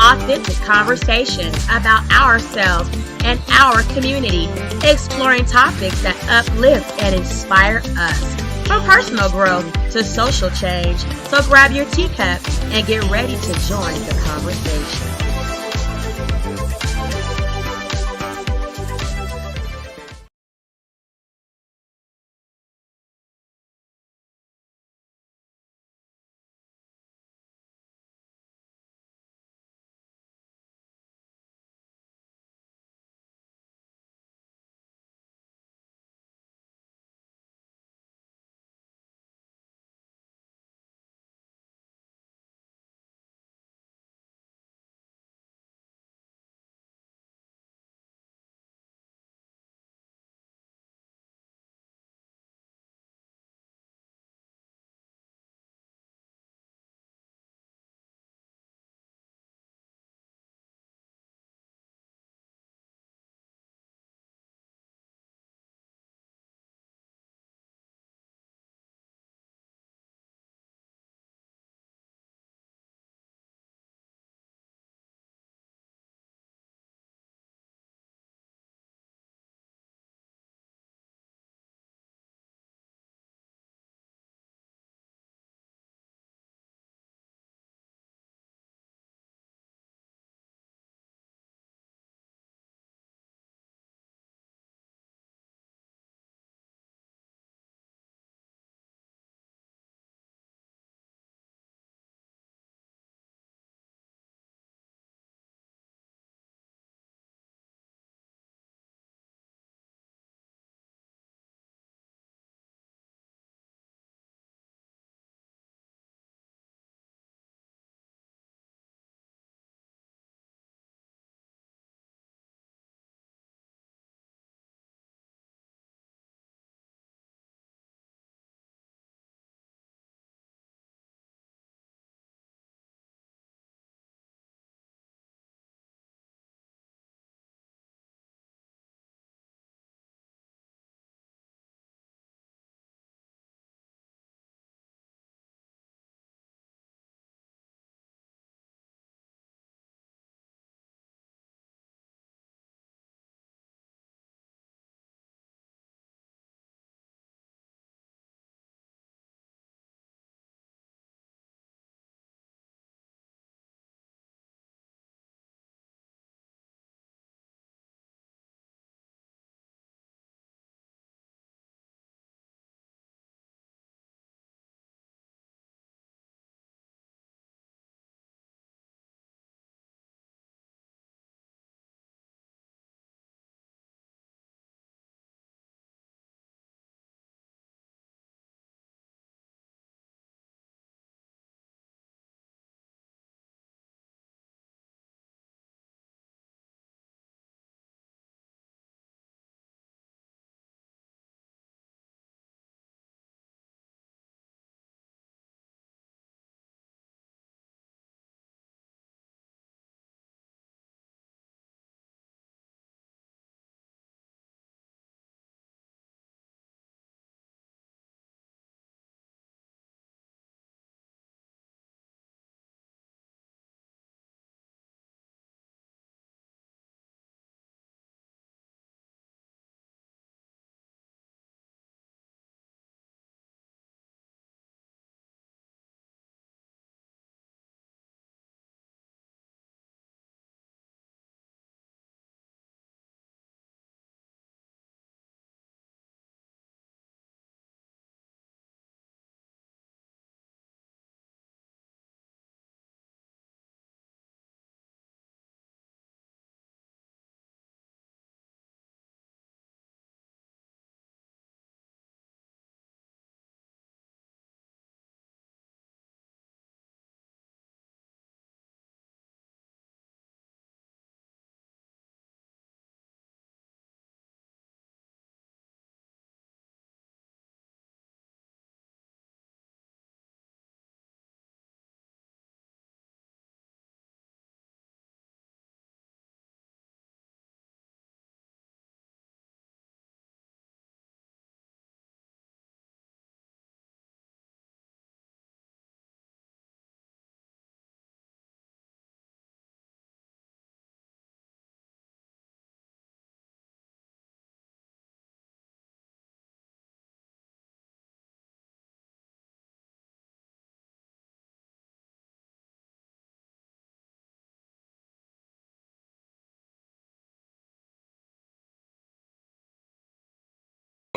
authentic conversations about ourselves and our community, exploring topics that uplift and inspire us. From personal growth to social change. So grab your teacup and get ready to join the conversation.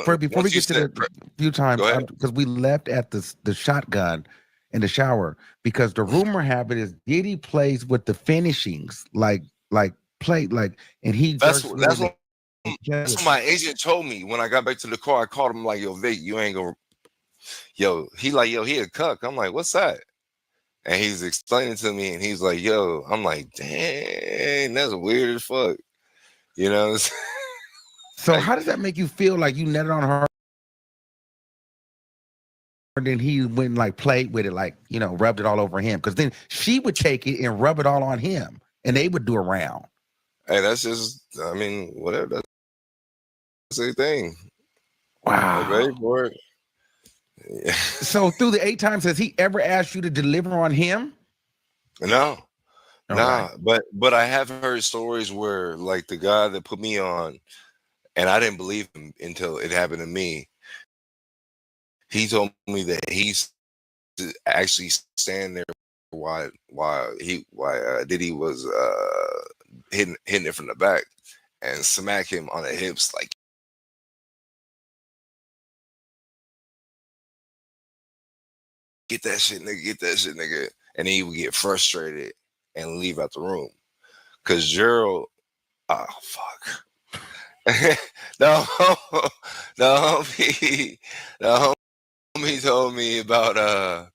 before we Once you get to said, the few times, go ahead. because we left at the shotgun in the shower, because the rumor have it is Diddy plays with the finishings, like play like, and he That's just that's willing what to play that's with what it. my agent told me when I got back to the car. I called him like, "Yo, Vic, you ain't gonna." Yo, he like, "Yo, he a cuck." I'm like, "What's that?" And he's explaining to me, and he's like, "Yo," I'm like, "Dang, that's weird as fuck." You know, it's So like how does that make you feel? Like you netted on her, and then he went and like played with it, like rubbed it all over him. Because then she would take it and rub it all on him, and they would do a round. hey, that's just, I mean, whatever. That's a thing. They Wow. paid for it. Yeah. So through the 8 times, has he ever asked you to deliver on him? No, Okay. nah. But I have heard stories where like the guy that put me on, and I didn't believe him until it happened to me. He told me that he's actually stand there while Diddy was hitting it from the back and smack him on the hips like, get that shit, nigga. And then he would get frustrated and leave out the room. Cause Gerald, oh fuck. the the homie the homie told me about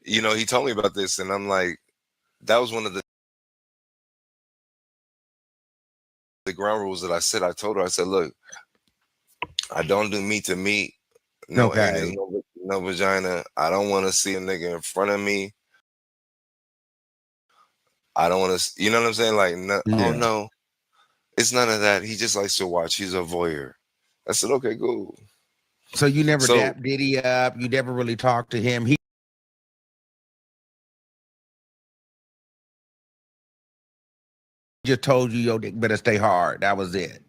he told me about this, and I'm like, that was one of the ground rules that I told her, I said, look, I don't do meat to meat, no anus, Okay. no vagina. I don't want to see a nigga in front of me. I don't want to, you know what I'm saying? Like, no, oh Yeah. no, it's none of that. He just likes to watch. He's a voyeur. I said, okay, cool. So you never So dapped Diddy up. You never really talked to him. He just told you your dick better stay hard. That was it.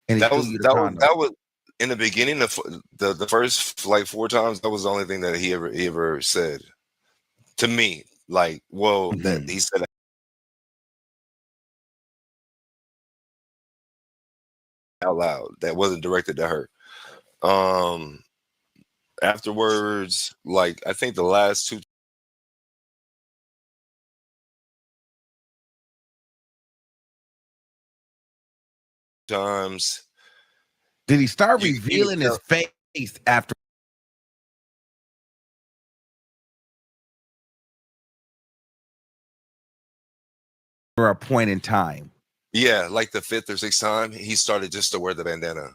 And he that threw was you the that was condom. that was in the beginning, the first like 4 times. That was the only thing that he ever said to me. Like, well, that Mhm. he said out loud. That wasn't directed to her. Um, Afterwards, like I think the last two times, Did he start you could revealing his tell. face after a point in time? Yeah, like the fifth or sixth time, he started just to wear the bandana.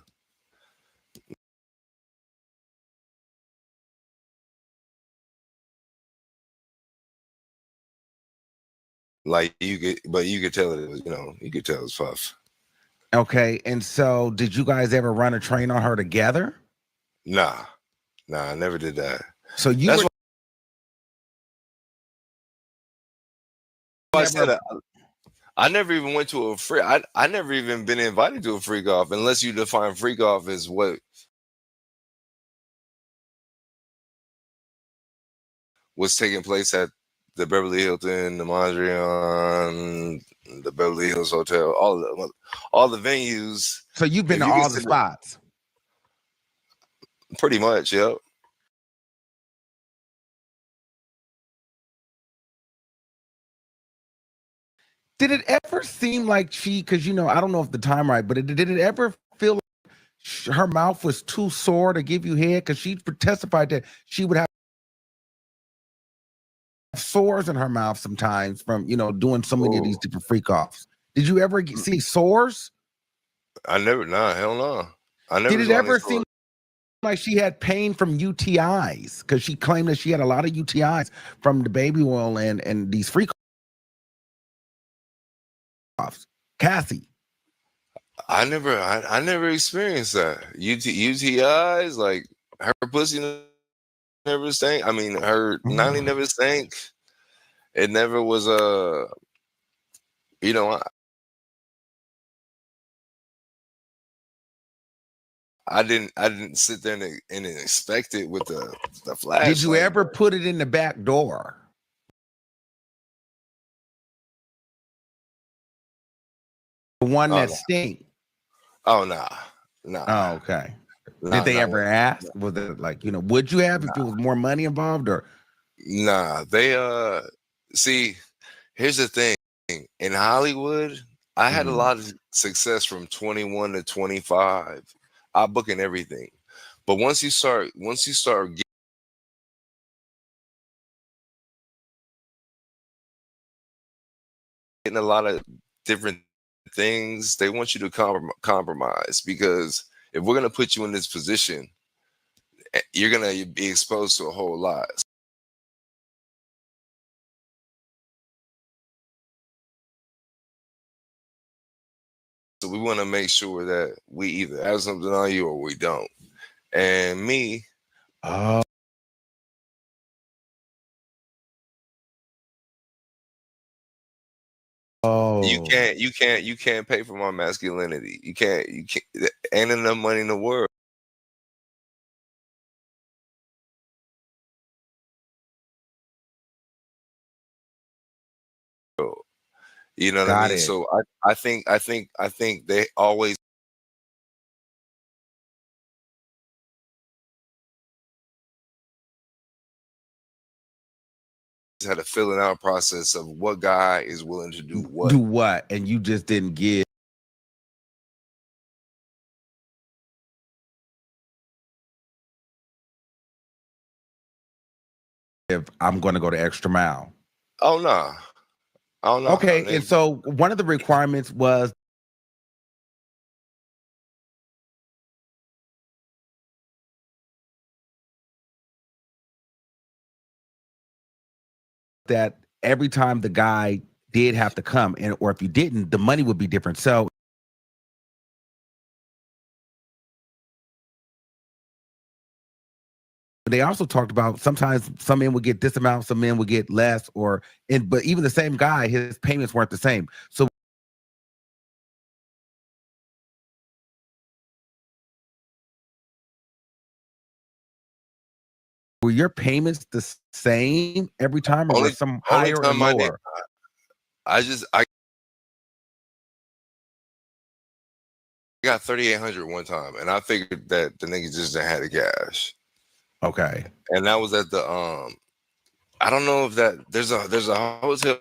Like you could tell it was, you could tell it was Puff. Okay. And so did you guys ever run a train on her together? Nah, nah, I never did that. So you That's were why I said never I never even went to a free. I never even been invited to a freak off unless you define freak off as what was taking place at the Beverly Hilton, the Mondrian, the Beverly Hills Hotel, all the venues. so you've been If to you all the consider, spots. pretty much, yep. Did it ever seem like she, because I don't know if the time right, but did it ever feel like her mouth was too sore to give you head? Because she testified that she would have sores in her mouth sometimes from doing so many of these Oh, different freak offs. Did you ever see sores? I never, nah, hell no. I Did never it saw any ever seem stories. like she had pain from UTIs? Because she claimed that she had a lot of UTIs from the baby oil and these freak offs. Kathy. I never experienced that. UTIs, like her pussy never stank. I mean, her nanny Mm. never stank. It never was a, you know, I didn't sit there and expect it with the Did you flashlight. ever put it in the back door? The one Oh that no, stink. oh nah, nah. Oh, okay. Did they not ever one. ask? Was it like, would you have if it was more money involved or? Nah, they see, here's the thing. In Hollywood, I had a Mhm. lot of success from 21 to 25. I booking everything. But once you start getting a lot of different things, they want you to compromise, because if we're gonna put you in this position, you're gonna be exposed to a whole lot. So we want to make sure that we either have something on you or we don't. And me, Oh, you can't pay for my masculinity. You can't. Ain't enough money in the world. You know what I got mean? it. So I think they always had a filling out process of what guy is willing to do what. Do what? And you just didn't give. If I'm going to go the extra mile. Oh no. Oh no. Okay, and so one of the requirements was that every time the guy did have to come, and or if you didn't, the money would be different. So they also talked about sometimes some men would get this amount, some men would get less, but even the same guy, his payments weren't the same. So were your payments the same every time, or were some only higher or time lower? I got 3,800 one time, and I figured that the nigga just didn't have the cash. Okay. And that was at the I don't know if that there's a hotel.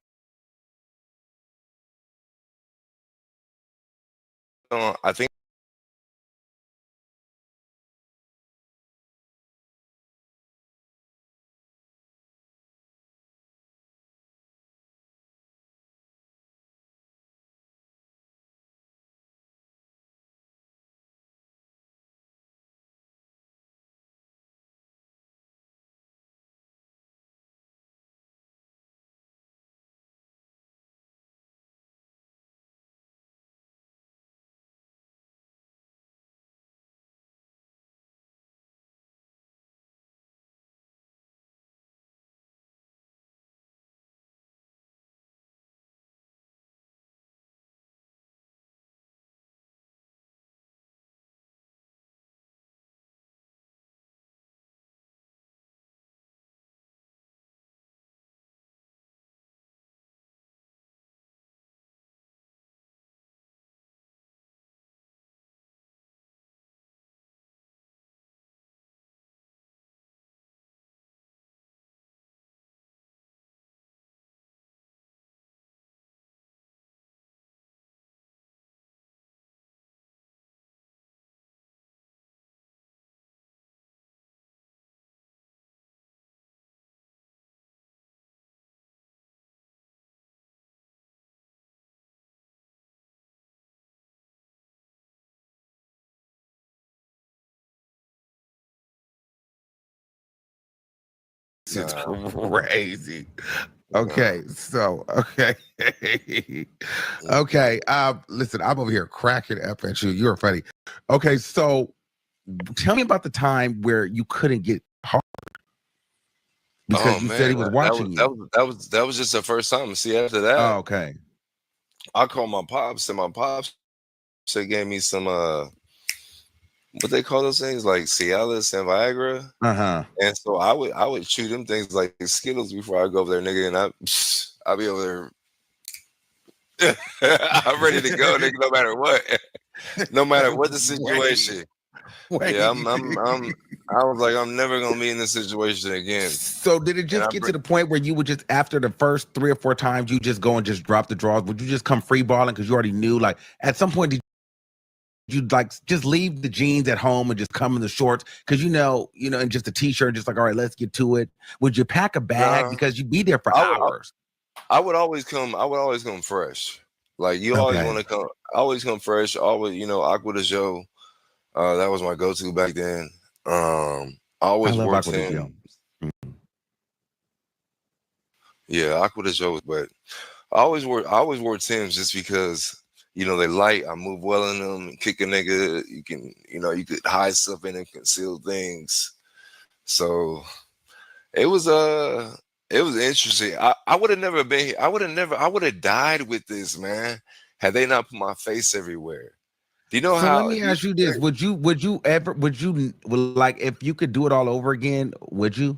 I think It's crazy. nah. Okay, so okay. Okay. Listen, I'm over here cracking up at you. You're funny. Okay, so tell me about the time where you couldn't get hard because you said he was watching you. That was just the first time. See, after that, Oh, okay. I called my pops, and my pops gave me some what they call those things, like Cialis and Viagra. Uh-huh. And so I would chew them things like Skittles before I go over there, nigga, and I'll be over there. I'm ready to go, nigga, no matter what. No matter what the situation. Yeah, I was like, I'm never gonna be in this situation again. So did it just get to the point where you would just, after the first 3 or 4 times, you just go and just drop the drawers? Would you just come free balling because you already knew? Like at some point, did you like just leave the jeans at home and just come in the shorts because and just a t-shirt, just like, all right, let's get to it? Would you pack a bag because you'd be there for hours? I would always come fresh. Like you always want to come, always come fresh. Always, Aqua de Joe. That was my go-to back then. I always wore Tim. Yeah, Aqua de Joe, but I always wore Tims just because they light. I move well in them. Kick a nigga. You can, you could hide stuff in and conceal things. So it was interesting. I would have never been here. I would have died with this, man, had they not put my face everywhere. Do you know how? Let me ask you this: Would you like, if you could do it all over again? Would you?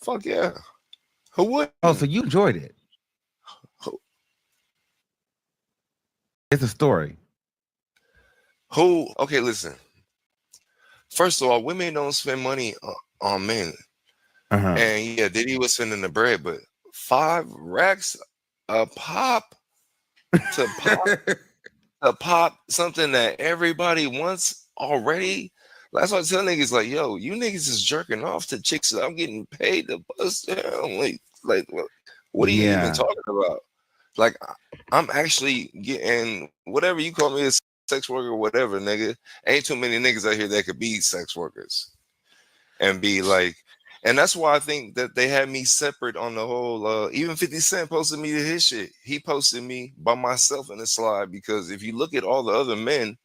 Fuck yeah. Who would? Oh, so you enjoyed it? It's a story. Who? Okay, listen. First of all, women don't spend money on men. And yeah, Diddy was spending the bread, but 5 racks a pop to pop something that everybody wants already. That's why I tell niggas, like, yo, you niggas is jerking off to chicks that I'm getting paid to bust down. Like what are you even talking about? Like, I'm actually getting whatever you call me, a sex worker or whatever, nigga. Ain't too many niggas out here that could be sex workers and be like. And that's why I think that they had me separate on the whole. Even 50 Cent posted me to his shit. He posted me by myself in the slide because if you look at all the other men,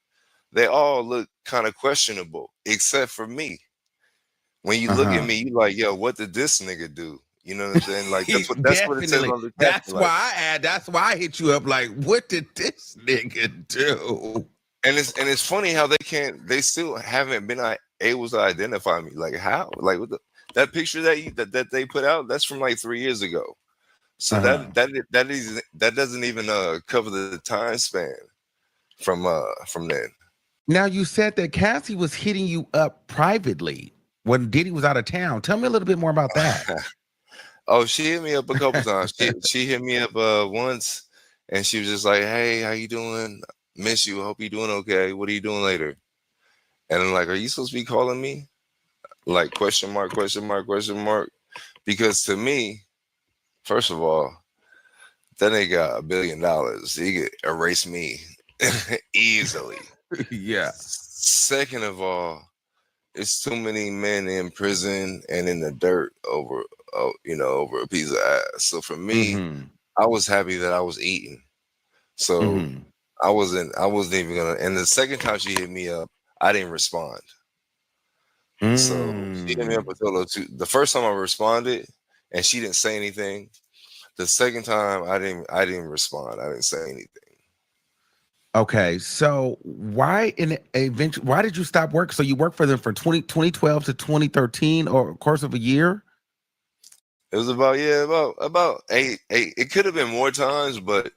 they all look kind of questionable, except for me. When you look at me, you like, yo, what did this nigga do? You know what I'm saying? Like that's what it says on the caption. That's why I hit you up. Like, what did this nigga do? And it's funny how they still haven't been able to identify me. Like how? Like what that picture that they put out, that's from like 3 years ago. So that doesn't even cover the time span from then. Now you said that Cassie was hitting you up privately when Diddy was out of town. Tell me a little bit more about that. Oh, she hit me up a couple times. She hit me up once, and she was just like, "Hey, how you doing? Miss you. Hope you're doing okay. What are you doing later?" And I'm like, "Are you supposed to be calling me?" Like question mark. Because to me, first of all, that nigga got $1 billion. He could erase me easily. Yeah. Second of all, it's too many men in prison and in the dirt over a piece of ass. So for me, I was happy that I was eating. So I wasn't even gonna. And the second time she hit me up, I didn't respond. So she hit me up with the first time I responded, and she didn't say anything. The second time I didn't respond. I didn't say anything. Okay, so why did you stop work? So you worked for them for 2012 to 2013, or a course of a year? It was about eight. It could have been more times, but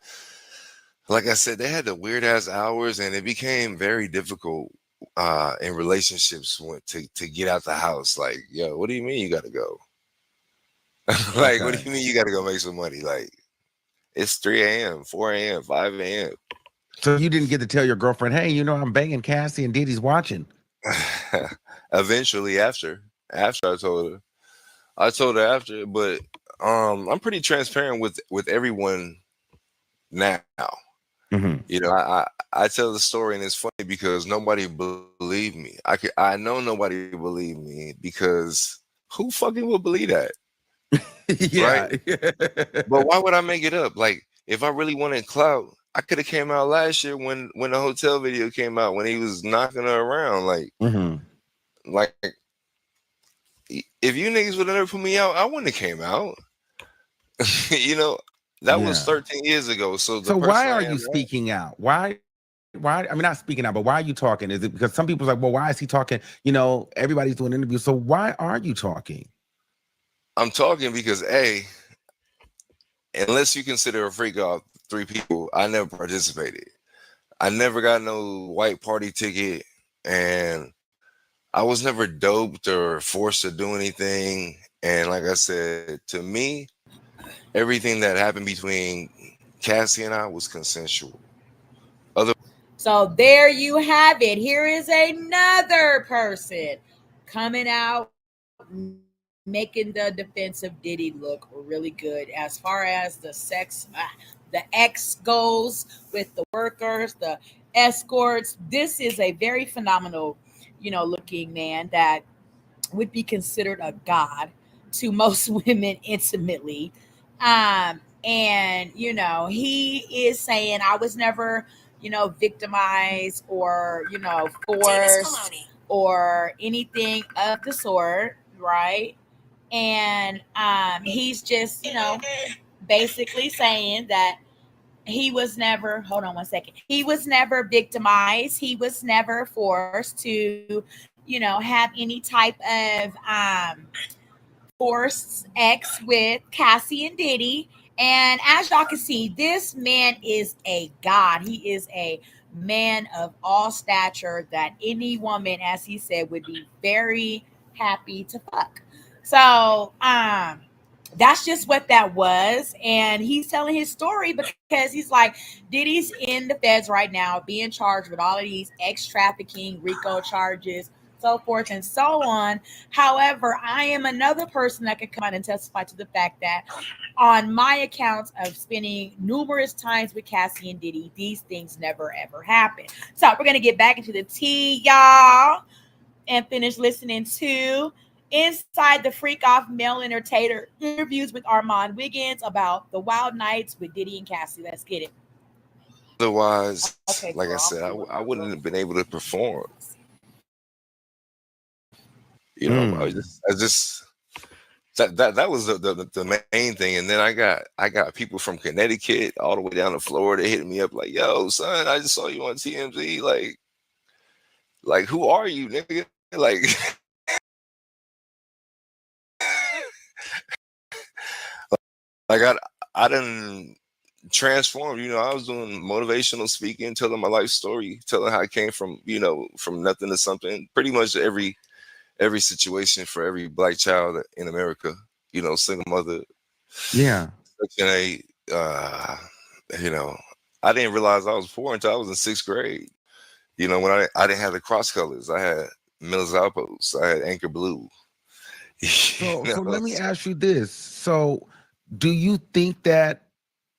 like I said, they had the weird ass hours, and it became very difficult in relationships to get out the house. Like, yo, what do you mean you got to go? Like, what do you mean you got to go make some money? Like, it's 3 a.m., 4 a.m., 5 a.m. So you didn't get to tell your girlfriend, hey, I'm banging Cassie and Diddy's watching. Eventually, after I told her after, but I'm pretty transparent with everyone now. I tell the story, and it's funny because nobody believed me. I know nobody believed me because who fucking would believe that? Yeah. Right? But why would I make it up? Like, if I really wanted clout, I could have came out last year when the hotel video came out, when he was knocking her around. Like, like if you niggas would have never put me out, I wouldn't have came out. That was 13 years ago. So why are you speaking out? Why? I mean, not speaking out, but why are you talking? Is it because some people's like, well, why is he talking? Everybody's doing interviews. So why are you talking? I'm talking because unless you consider a freak off 3 people, I never participated. I never got no white party ticket, and I was never doped or forced to do anything. And like I said, to me, everything that happened between Cassie and I was consensual. So there you have it. Here is another person coming out, making the defensive Diddy look really good as far as the sex, the X goes with the workers, the escorts. This is a very phenomenal, looking man that would be considered a god to most women intimately. And he is saying, I was never, victimized or, forced or anything of the sort, right? And he's just, basically saying that he was never, hold on one second, he was never victimized, he was never forced to, have any type of forced X with Cassie and Diddy. And as y'all can see, this man is a god. He is a man of all stature that any woman, as he said, would be very happy to fuck. So that's just what that was. And he's telling his story because he's like, Diddy's in the feds right now, being charged with all of these ex trafficking, RICO charges, so forth and so on. However, I am another person that could come out and testify to the fact that on my accounts of spending numerous times with Cassie and Diddy, these things never ever happen. So we're gonna get back into the tea, y'all, and finish listening to Inside the Freak Off Male Entertainer interviews with Armand Wiggins about the wild nights with Diddy and Cassie. Let's get it. Otherwise, okay, like I said, I wouldn't have been able to perform. I just that was the main thing. And then I got people from Connecticut all the way down to Florida hitting me up like, yo, son, I just saw you on TMZ. Like who are you, nigga? Like I done transformed. I was doing motivational speaking, telling my life story, telling how I came from, from nothing to something. Pretty much every situation for every black child in America, single mother. Yeah. Section 8. I didn't realize I was poor until I was in 6th grade. When I didn't have the cross colors. I had Miller's Outpost. I had Anchor Blue. So let me ask you this. So do you think that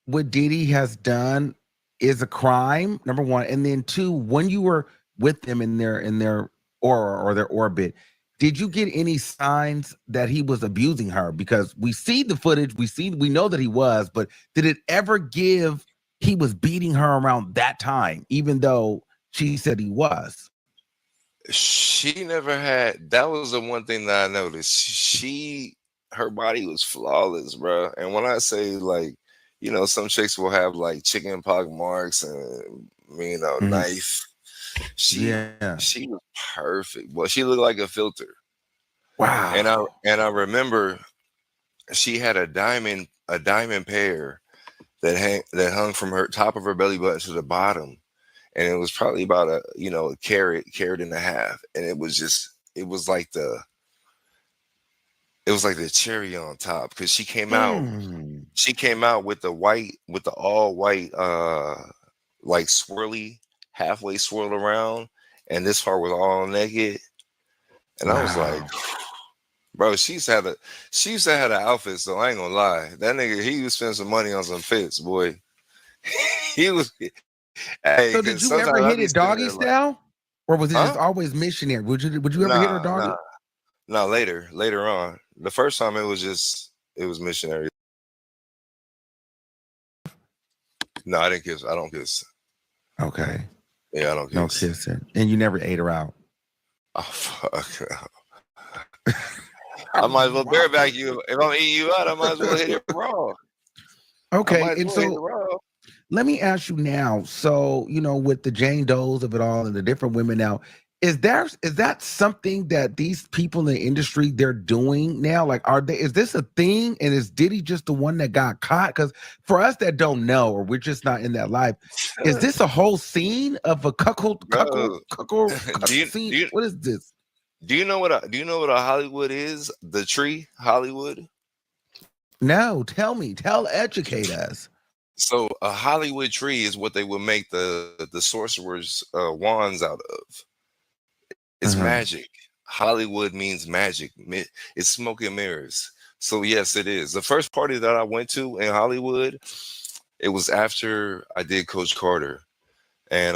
what Diddy has done is a crime, number one? And then two, when you were with them in their aura or their orbit, did you get any signs that he was abusing her? Because we see the footage, we know that he was, but did it ever give he was beating her around that time, even though she said he was? She never had. That was the one thing that I noticed. Her body was flawless, bro. And when I say some chicks will have like chicken pox marks and knife. She was perfect. Well, she looked like a filter. Wow. And I remember she had a diamond pair that hung from her top of her belly button to the bottom. And it was probably about a carat and a half. And it was like the cherry on top, because she came out with the all white like swirly, halfway swirled around, and this part was all naked. And wow. I was like, bro, she used to have an outfit, so I ain't gonna lie. That nigga, he was spending some money on some fits, boy. He was. Hey, so did you ever hit it doggy style, or was it just always missionary? Would you ever hit her doggy? No, later on. The first time it was missionary. No, I didn't kiss. I don't kiss. Okay. Yeah, I don't kiss. No kissing. And you never ate her out. Oh fuck. I might as well bareback you. If I'm eating you out, I might as well hit it raw. Okay, and so let me ask you now. So, with the Jane Does of it all and the different women now, is that something that these people in the industry they're doing now? Like, is this a thing? And is Diddy just the one that got caught? Because for us that don't know, or we're just not in that life, is this a whole scene of a cuckold scene? What is this? Do you know what a Hollywood is? The tree Hollywood. No, tell, educate us. So a Hollywood tree is what they would make the sorcerer's wands out of. It's magic. Hollywood means magic. It's smoke and mirrors. So yes, it is. The first party that I went to in Hollywood, it was after I did Coach Carter, and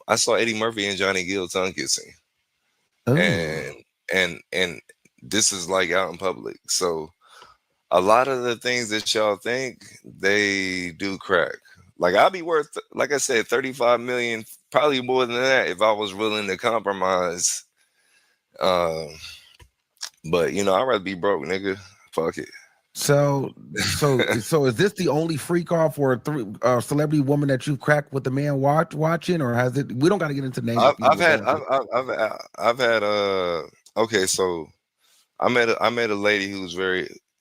I saw Eddie Murphy and Johnny Gill tongue kissing, and this is like out in public. So a lot of the things that y'all think, they do crack. Like I'll be worth, like I said, 35 million, probably more than that if I was willing to compromise. But you know, I'd rather be broke, nigga. Fuck it. So is this the only freak off or celebrity woman that you've cracked with the man watching, or has it? We don't got to get into names. I've had okay, so I met a lady who's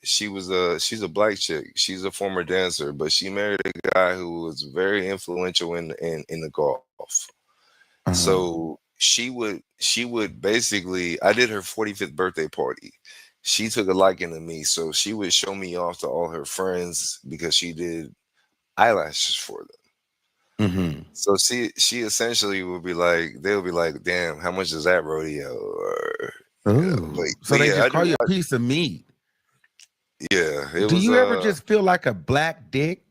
she's a black chick. She's a former dancer, but she married a guy who was very influential in the golf. So she would basically, I did her 45th birthday party. She took a liking to me, so she would show me off to all her friends because she did eyelashes for them. So she essentially would be like, they'll be like, damn, how much is that rodeo? Or so they just call you a piece of meat. Yeah. Do you ever just feel like a black dick?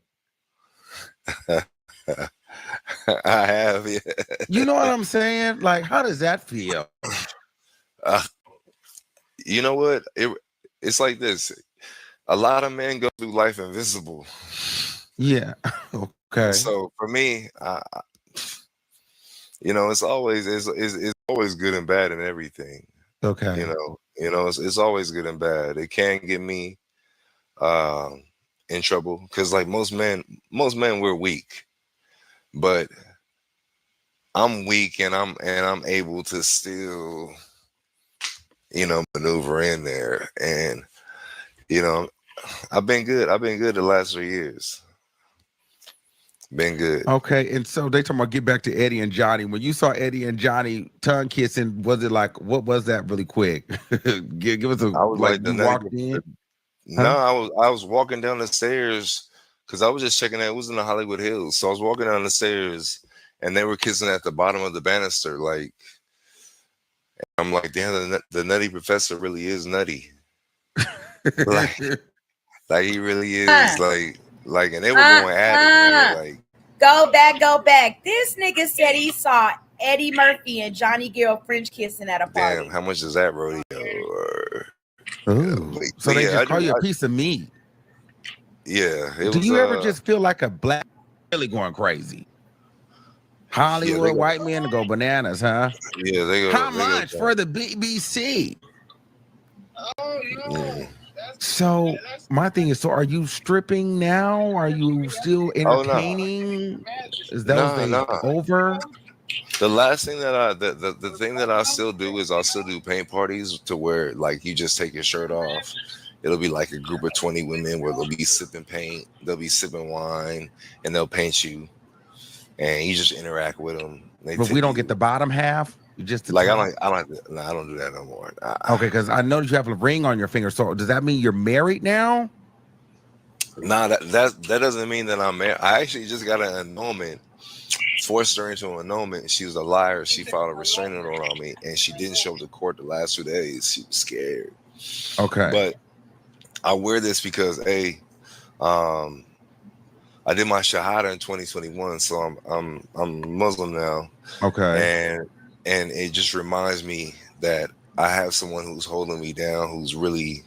I have, yeah. You know what I'm saying? Like, how does that feel? You know what? It's like this. A lot of men go through life invisible. Yeah. Okay. So for me, you know, it's always good and bad in everything. Okay. You know, it's always good and bad. It can get me in trouble because, like most men, we're weak. But I'm weak, and I'm able to still, you know, maneuver in there. And you know, I've been good the last 3 years. Been good. Okay, and so they talking about get back to Eddie and Johnny. When you saw Eddie and Johnny tongue kissing, was it like, what was that really quick? give us a, I was like you walked in? No, I was walking down the stairs because I was just checking out. It was in the Hollywood Hills. So I was walking down the stairs and they were kissing at the bottom of the banister. Like, I'm like, damn, the nutty professor really is nutty. like he really is. Like, and they were going at it. Like, go back. This nigga said he saw Eddie Murphy and Johnny Gill French kissing at a party. Damn, how much is that rodeo? So they just call you a piece of meat. Yeah. Do you ever just feel like a black really going crazy? Hollywood white men go bananas, huh? Yeah, they go. How much for the BBC? Oh, no. So my thing is, so are you stripping now? Are you still entertaining? Is that over? The last thing that the thing that I still do is I'll still do paint parties to where like you just take your shirt off. It'll be like a group of 20 women where they'll be sipping paint, they'll be sipping wine, and they'll paint you, and you just interact with them. But we don't get the bottom half. Just like I don't do that no more. Okay, because I noticed you have a ring on your finger. So does that mean you're married now? Nah, that doesn't mean that I'm married. I actually just got an annulment. Forced her into an annulment. She was a liar. She filed a restraining order on me, and she didn't show up to court the last 2 days. She was scared. Okay, but I wear this because I did my shahada in 2021, so I'm Muslim now. Okay, and it just reminds me that I have someone who's holding me down, who's really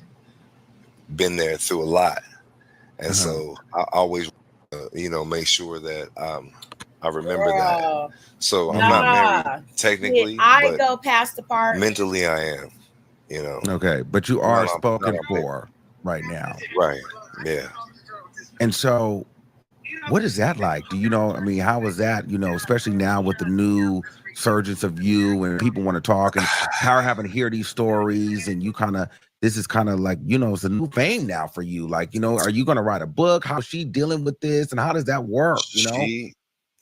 been there through a lot, and so I always, make sure that I remember that. So I'm not married technically. I go past the part. Mentally, I am. Okay, but you are spoken for right now. Right. Yeah. And so, what is that like? Do you know? I mean, how is that? Especially now with the new surgence of you and people want to talk and how are having to hear these stories, and this is kind of like, it's a new fame now for you. Like, are you going to write a book? How's she dealing with this, and how does that work?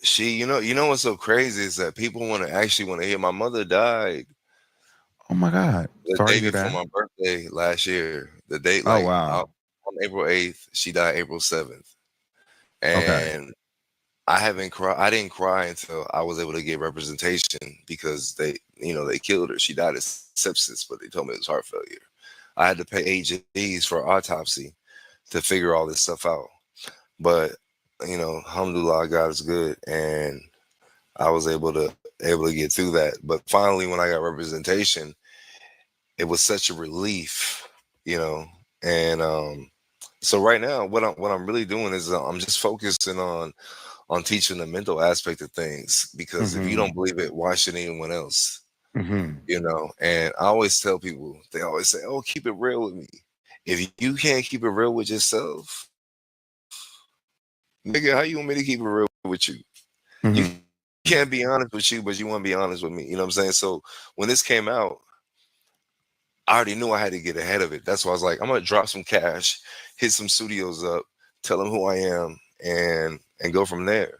She, what's so crazy is that people want to hear. My mother died Oh my God. The Sorry to day hear before that. my birthday last year. The date, Oh like wow. on April 8th, she died April 7th. Okay. And I haven't cried. I didn't cry until I was able to get representation because they killed her. She died of sepsis, but they told me it was heart failure. I had to pay AJs for autopsy to figure all this stuff out. But alhamdulillah, God is good, and I was able to get through that. But finally, when I got representation, it was such a relief, you know. And so right now, what I'm really doing is I'm just focusing on teaching the mental aspect of things, because if you don't believe it, why should anyone else? And I always tell people, they always say, oh, keep it real with me. If you can't keep it real with yourself, nigga, how you want me to keep it real with you? You can't be honest with you, but you want to be honest with me. You know what I'm saying? So when this came out, I already knew I had to get ahead of it. That's why I was like, I'm gonna drop some cash, hit some studios up, tell them who I am, and go from there.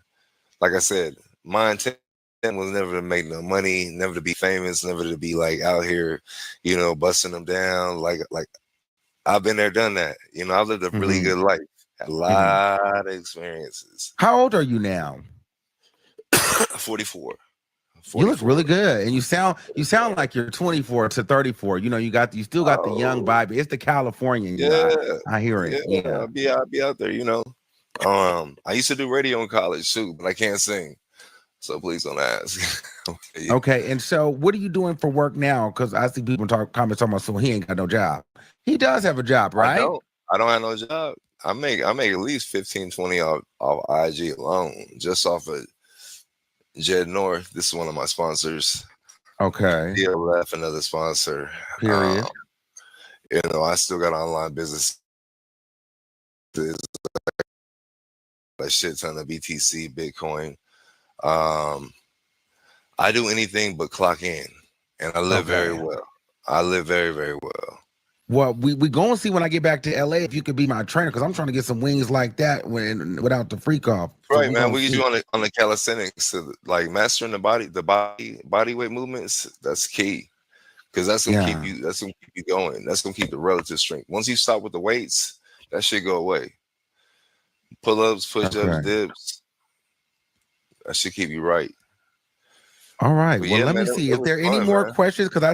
Like I said, my intent was never to make no money, never to be famous, never to be like out here, busting them down. Like I've been there, done that. I've lived a really good life, had a lot of experiences. How old are you now? 44. You look really good, and you sound like you're 24 to 34. You still got the young vibe. It's the Californian. I hear it. Yeah, I'll be out there. I used to do radio in college too, but I can't sing, so please don't ask. Okay, and so what are you doing for work now? Because I see people comments talking about, so he ain't got no job. He does have a job, right? I don't have no job. I make at least 15, 20 off IG alone, just off of Jed North. This is one of my sponsors. Okay. DLF, another sponsor. Period. I still got online business. A shit ton of BTC, Bitcoin. I do anything but clock in, and I live very well. I live very, very well. Well, we gonna see when I get back to LA if you could be my trainer, because I'm trying to get some wings like that without the freak off. So right, man. We get you on the calisthenics, like mastering the body weight movements. That's key, because that's gonna keep you. That's gonna keep you going. That's gonna keep the relative strength. Once you stop with the weights, that shit go away. Pull-ups, push-ups, dips. That should keep you right. All right. But well, let me see. Is there any more questions? Because I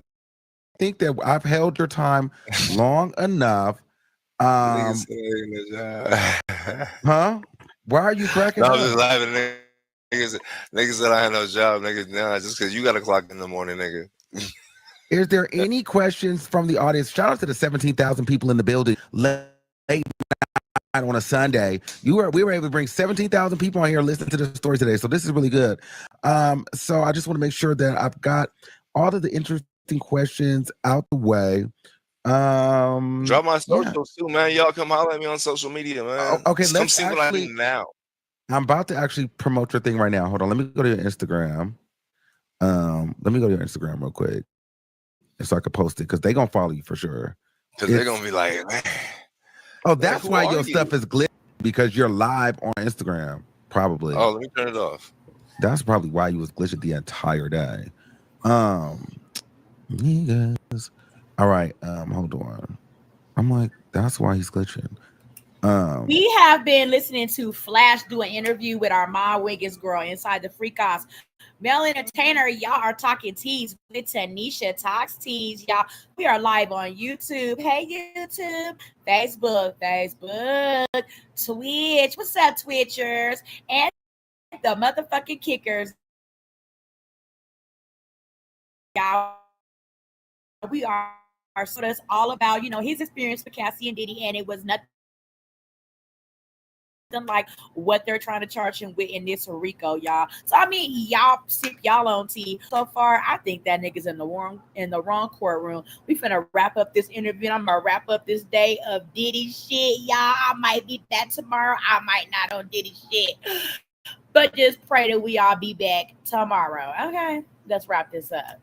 think that I've held your time long enough. Huh? Why are you cracking up? I'm just laughing. Niggas said I had no job. Niggas, nah, just because you got a clock in the morning, nigga. Is there any questions from the audience? Shout out to the 17,000 people in the building late night on a Sunday. We were able to bring 17,000 people on here listening to the story today. So this is really good. So I just want to make sure that I've got all of the interesting questions out the way. Drop my socials too, man. Y'all come holler at me on social media, man. Okay, come see what I do now. I'm about to actually promote your thing right now. Hold on, let me go to your Instagram. Let me go to your Instagram real quick, so I can post it, because they're gonna follow you for sure. Because they're gonna be like, man. Oh, that's why your stuff is glitchy, because you're live on Instagram, probably. Oh, let me turn it off. That's probably why you was glitching the entire day. You guys. All right, hold on. I'm like, that's why he's glitching. We have been listening to Flash do an interview with our mom Wiggins girl inside the Freak Offs. Male entertainer, y'all are talking teas with Tanisha Talks Teas, y'all. We are live on YouTube. Hey, YouTube, Facebook, Twitch. What's up, Twitchers? And the motherfucking kickers. Y'all, we are so that's all about, his experience with Cassie and Diddy, and it was nothing like what they're trying to charge him with in this Rico, y'all. So I mean, y'all sip y'all on tea. So far, I think that nigga's in the wrong courtroom. We finna wrap up this interview. And I'm gonna wrap up this day of Diddy shit, y'all. I might be back tomorrow. I might not on Diddy shit. But just pray that we all be back tomorrow. Okay, let's wrap this up.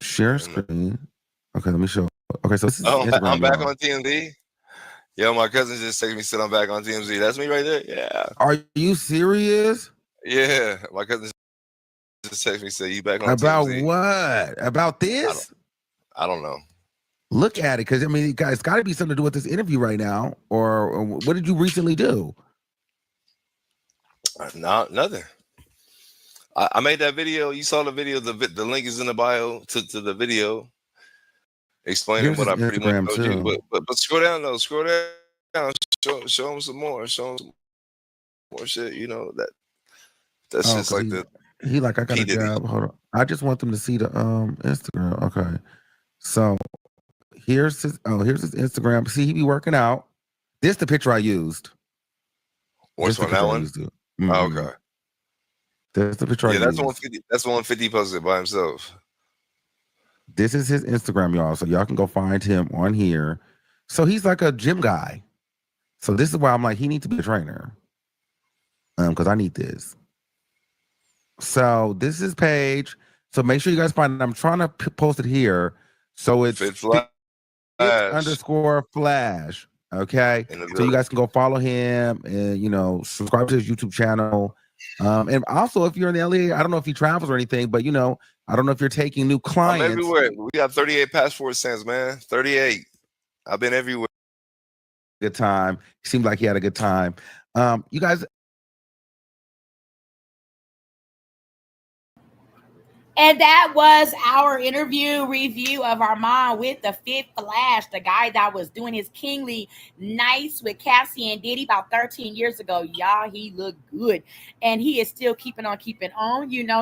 Share screen. Okay, let me show. Okay, so this is I'm Instagram, back on TMD. Yo, my cousin just texted me, said I'm back on TMZ. That's me right there. Yeah. Are you serious? Yeah. My cousin just texted me, said you back on About TMZ. what? About this? I don't know. Look at it, because I mean, it's got to be something to do with this interview right now. Or what did you recently do? No, nothing. I made that video. You saw the video. The link is in the bio to the video explaining Here's what his I pretty much Instagram told too. you. But scroll down though. Scroll down. Show them some more. Show them some more shit. You know that's just like he like, I got a job. Hold on. I just want them to see the Instagram. Okay. So here's his Instagram. See, he be working out. This the picture I used. Which one? That one? Mm-hmm. Oh, okay. That's the picture I used. That's 150. That's 150 posted by himself. This is his Instagram, y'all. So y'all can go find him on here. So he's like a gym guy. So this is why I'm like, he needs to be a trainer. Because I need this. So this is his page. So make sure you guys find it. I'm trying to post it here. So it's _flash. Okay. So you guys can go follow him and subscribe to his YouTube channel. And also, if you're in the LA, I don't know if he travels or anything, but I don't know if you're taking new clients. I'm everywhere. We got 38 passport stamps, man. 38. I've been everywhere. Good time. Seemed like he had a good time. You guys. And that was our interview review of Armand with the Fit Flash, the guy that was doing his kingly nice with Cassie and Diddy about 13 years ago. Y'all, he looked good. And he is still keeping on,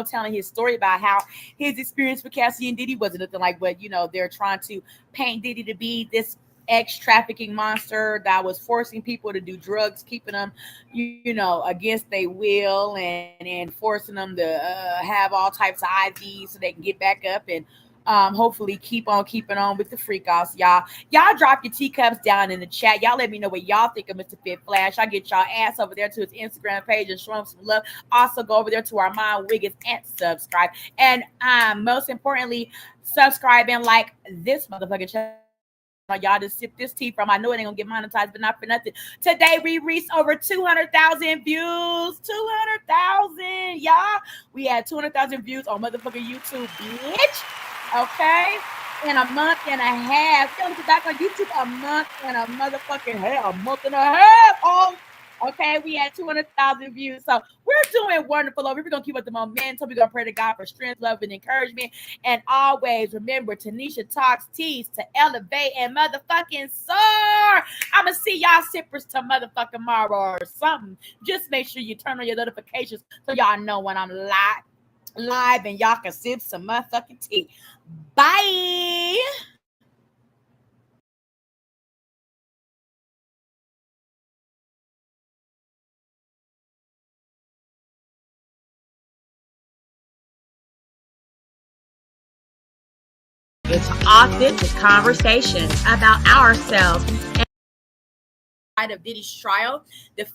telling his story about how his experience with Cassie and Diddy wasn't nothing like what, they're trying to paint Diddy to be this ex-trafficking monster that was forcing people to do drugs, keeping them, against their will and forcing them to have all types of IVs so they can get back up and hopefully keep on keeping on with the freak offs. Y'all drop your teacups down in the chat. Y'all let me know what y'all think of Mr. Fit Flash. I'll get y'all ass over there to his Instagram page and show him some love. Also go over there to Armand Wiggins and subscribe. And most importantly, subscribe and like this motherfucking channel. Y'all just sip this tea from. I know it ain't gonna get monetized, but not for nothing. Today we reached over 200,000 views. 200,000, y'all. We had 200,000 views on motherfucking YouTube, bitch. Okay, in a month and a half. Tell me back on YouTube, a month and a motherfucking half. A month and a half. Oh. Okay, we had 200,000 views. So we're doing wonderful. We're going to keep up the momentum. We're going to pray to God for strength, love, and encouragement. And always remember, Tanisha talks teas to elevate and motherfucking soar. I'm going to see y'all sippers to motherfucking tomorrow or something. Just make sure you turn on your notifications so y'all know when I'm live and y'all can sip some motherfucking tea. Bye. It's authentic conversations about ourselves. And of Diddy's trial, the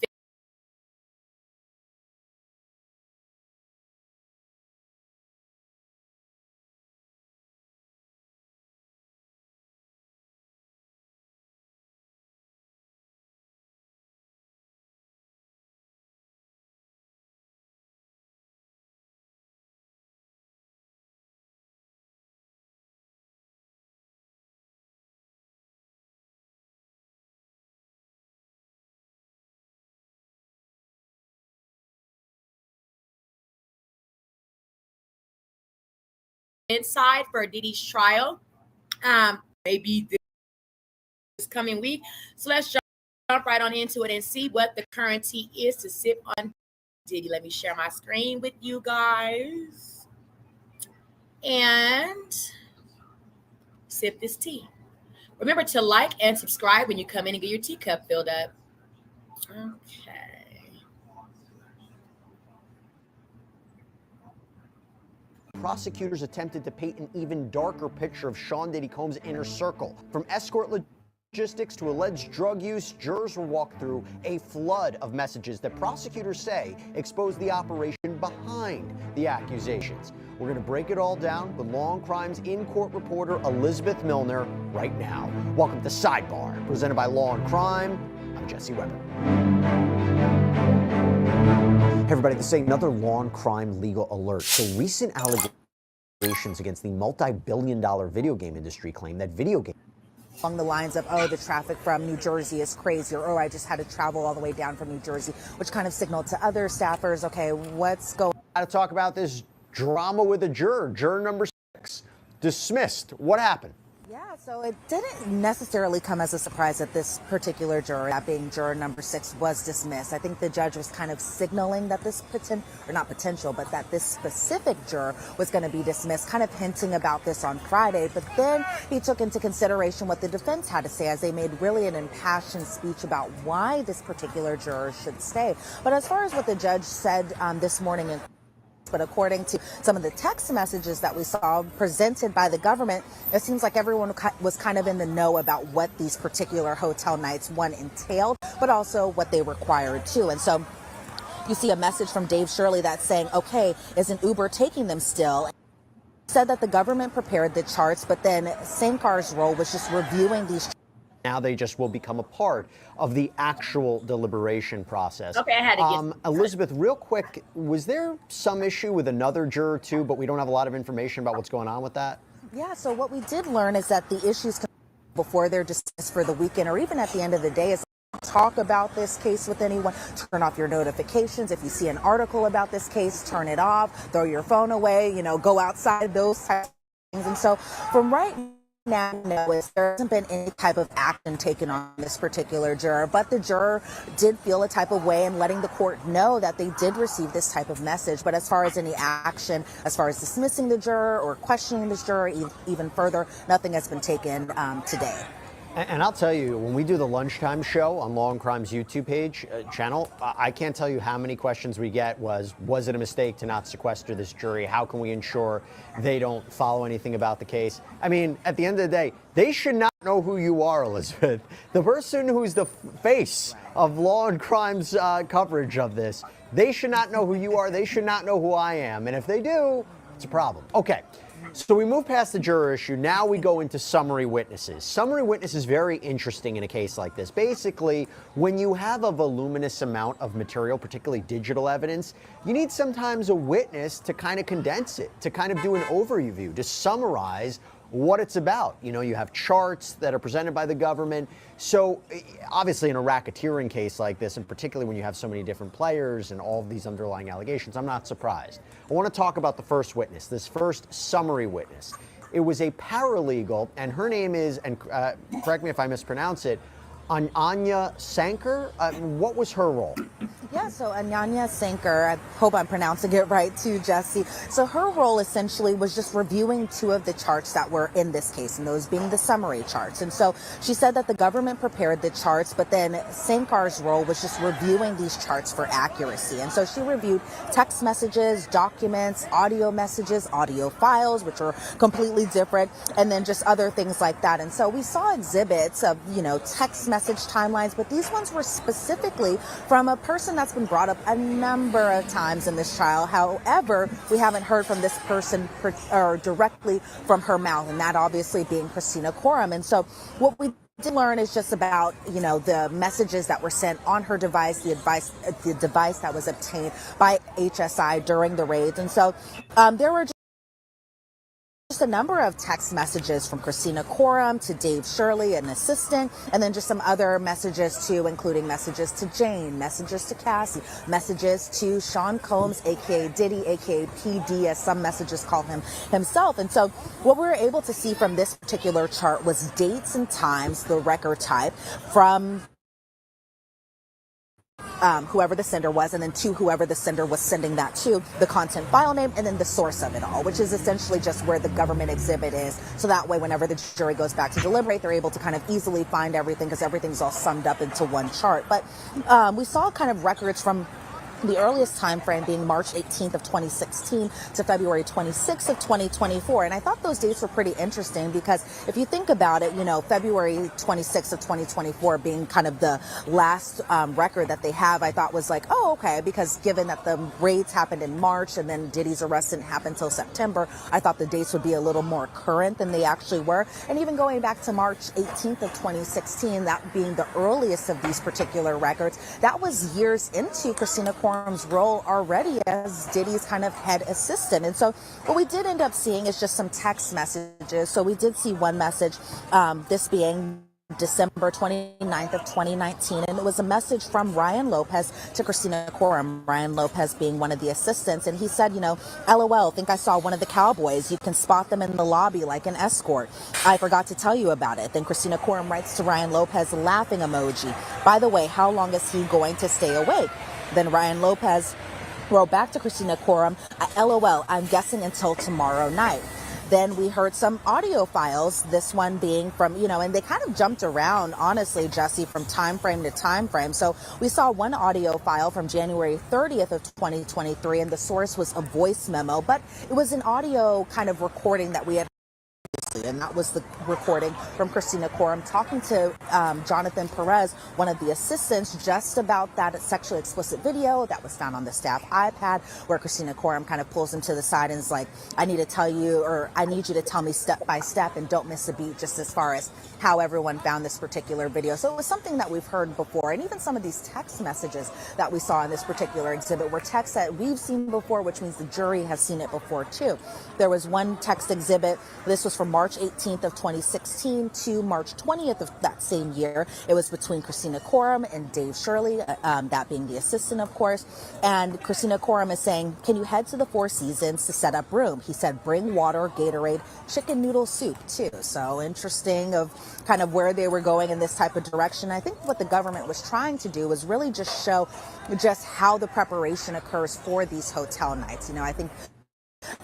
inside for Diddy's trial, maybe this coming week. So let's jump right on into it and see what the current tea is to sip on Diddy. Let me share my screen with you guys and sip this tea. Remember to like and subscribe when you come in and get your teacup filled up. Okay. Prosecutors attempted to paint an even darker picture of Sean Diddy Combs' inner circle. From escort logistics to alleged drug use, jurors will walk through a flood of messages that prosecutors say expose the operation behind the accusations. We're going to break it all down with Law and Crime's in-court reporter Elizabeth Milner right now. Welcome to Sidebar, presented by Law and Crime. I'm Jesse Weber. Hey everybody, this is another Law and Crime legal alert. So recent allegations against the multi-billion-dollar video game industry claim that video games along the lines of, oh, the traffic from New Jersey is crazy, or, oh, I just had to travel all the way down from New Jersey, which kind of signaled to other staffers, okay, what's going on? To talk about this drama with a juror number 6, dismissed. What happened? Yeah, so it didn't necessarily come as a surprise that this particular juror, that being juror number 6, was dismissed. I think the judge was kind of signaling that this that this specific juror was going to be dismissed, kind of hinting about this on Friday. But then he took into consideration what the defense had to say, as they made really an impassioned speech about why this particular juror should stay. But as far as what the judge said this morning, but according to some of the text messages that we saw presented by the government, it seems like everyone was kind of in the know about what these particular hotel nights, one, entailed, but also what they required too. And so you see a message from Dave Shirley that's saying, okay, is an Uber taking them still? Said that the government prepared the charts, but then Sankar's role was just reviewing these. Now they just will become a part of the actual deliberation process. Okay, I had to get Elizabeth, real quick, was there some issue with another juror too, but we don't have a lot of information about what's going on with that? Yeah, so what we did learn is that the issues before they're dismissed for the weekend, or even at the end of the day, is talk about this case with anyone, turn off your notifications. If you see an article about this case, turn it off, throw your phone away, go outside, those types of things. And so from right now, there hasn't been any type of action taken on this particular juror, but the juror did feel a type of way in letting the court know that they did receive this type of message. But as far as any action, as far as dismissing the juror or questioning this juror even further, nothing has been taken today. And I'll tell you, when we do the lunchtime show on Law and Crime's YouTube channel, I can't tell you how many questions we get was it a mistake to not sequester this jury? How can we ensure they don't follow anything about the case? I mean, at the end of the day, they should not know who you are, Elizabeth. The person who's the face of Law and Crime's coverage of this, they should not know who you are. They should not know who I am. And if they do, it's a problem. Okay. So we move past the juror issue. Now we go into summary witnesses. Summary witness is very interesting in a case like this. Basically, when you have a voluminous amount of material, particularly digital evidence, you need sometimes a witness to kind of condense it, to kind of do an overview, to summarize what it's about. You have charts that are presented by the government. So obviously in a racketeering case like this, and particularly when you have so many different players and all of these underlying allegations, I'm not surprised. I want to talk about the first witness, this first summary witness. It was a paralegal, and her name is, and correct me if I mispronounce it, Anya Sanker. What was her role? Yeah, so Anyanya Sanker, I hope I'm pronouncing it right too, Jesse. So her role essentially was just reviewing 2 of the charts that were in this case, and those being the summary charts. And so she said that the government prepared the charts, but then Sankar's role was just reviewing these charts for accuracy. And so she reviewed text messages, documents, audio messages, audio files, which were completely different, and then just other things like that. And so we saw exhibits of, text message timelines, but these ones were specifically from a person that's been brought up a number of times in this trial. However, we haven't heard from this person or directly from her mouth, and that obviously being Christina Coram. And so what we did learn is just about, the messages that were sent on her device, the device that was obtained by HSI during the raids. And so there were just a number of text messages from Christina Coram to Dave Shirley, an assistant, and then just some other messages too, including messages to Jane, messages to Cassie, messages to Sean Combs, aka Diddy, aka PD, as some messages call him himself. And so what we were able to see from this particular chart was dates and times, the record type, from whoever the sender was, and then to whoever the sender was sending that to, the content file name, and then the source of it all, which is essentially just where the government exhibit is. So that way, whenever the jury goes back to deliberate, they're able to kind of easily find everything because everything's all summed up into one chart. But we saw kind of records from the earliest time frame being March 18th of 2016 to February 26th of 2024. And I thought those dates were pretty interesting because if you think about it, you know, February 26th of 2024 being kind of the last record that they have, I thought was like, oh, okay, because given that the raids happened in March and then Diddy's arrest didn't happen until September, I thought the dates would be a little more current than they actually were. And even going back to March 18th of 2016, that being the earliest of these particular records, that was years into Christina Quorum's role already as Diddy's kind of head assistant. And so what we did end up seeing is just some text messages. So we did see one message, this being December 29th of 2019, and it was a message from Ryan Lopez to Christina Quorum, Ryan Lopez being one of the assistants, and he said, you know, LOL, think I saw one of the cowboys. You can spot them in the lobby like an escort. I forgot to tell you about it. Then Christina Quorum writes to Ryan Lopez, laughing emoji. By the way, how long is he going to stay awake? Then Ryan Lopez wrote back to Christina Quorum, LOL, I'm guessing until tomorrow night. Then we heard some audio files, this one being from, you know, and they kind of jumped around, honestly, Jesse, from time frame to time frame. So we saw one audio file from January 30th of 2023, and the source was a voice memo, but it was an audio kind of recording that we had. And that was the recording from Christina Quorum talking to Jonathan Perez, one of the assistants, just about that sexually explicit video that was found on the staff iPad, where Christina Quorum kind of pulls him to the side and is like, I need to tell you, or I need you to tell me step by step and don't miss a beat, just as far as how everyone found this particular video. So it was something that we've heard before. And even some of these text messages that we saw in this particular exhibit were texts that we've seen before, which means the jury has seen it before too. There was one text exhibit. This was from March 18th of 2016 to March 20th of that same year. It was between Christina Quorum and Dave Shirley, that being the assistant, of course. And Christina Quorum is saying, can you head to the Four Seasons to set up room? He said, bring water, Gatorade, chicken noodle soup too. So interesting of kind of where they were going in this type of direction. I think what the government was trying to do was really just show just how the preparation occurs for these hotel nights. You know, I think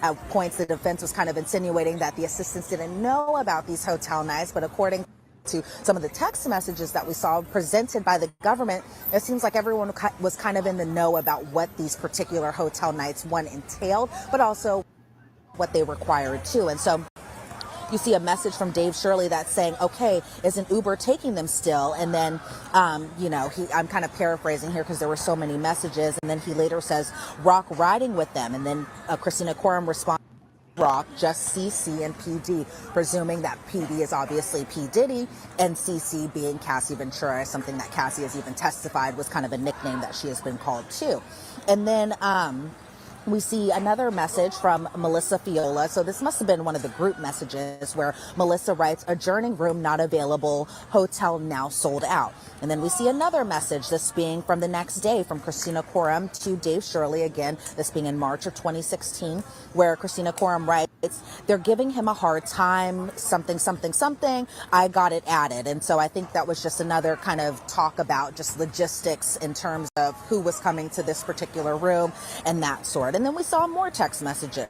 at points the defense was kind of insinuating that the assistants didn't know about these hotel nights, but according to some of the text messages that we saw presented by the government, it seems like everyone was kind of in the know about what these particular hotel nights, one, entailed, but also what they required too. And so you see a message from Dave Shirley that's saying, okay, is an Uber taking them still? And then, you know, I'm kind of paraphrasing here because there were so many messages. And then he later says, Rock riding with them. And then Christina Quorum responds, Rock, just CC and PD, presuming that PD is obviously P. Diddy and CC being Cassie Ventura, something that Cassie has even testified was kind of a nickname that she has been called too. And then, we see another message from Melissa Fiola. So this must have been one of the group messages where Melissa writes, adjourning room not available, hotel now sold out. And then we see another message, this being from the next day from Christina Quorum to Dave Shirley, again, this being in March of 2016, where Christina Quorum writes, they're giving him a hard time, something, something, something, I got it added. And so I think that was just another kind of talk about just logistics in terms of who was coming to this particular room and that sort. And then we saw more text messages.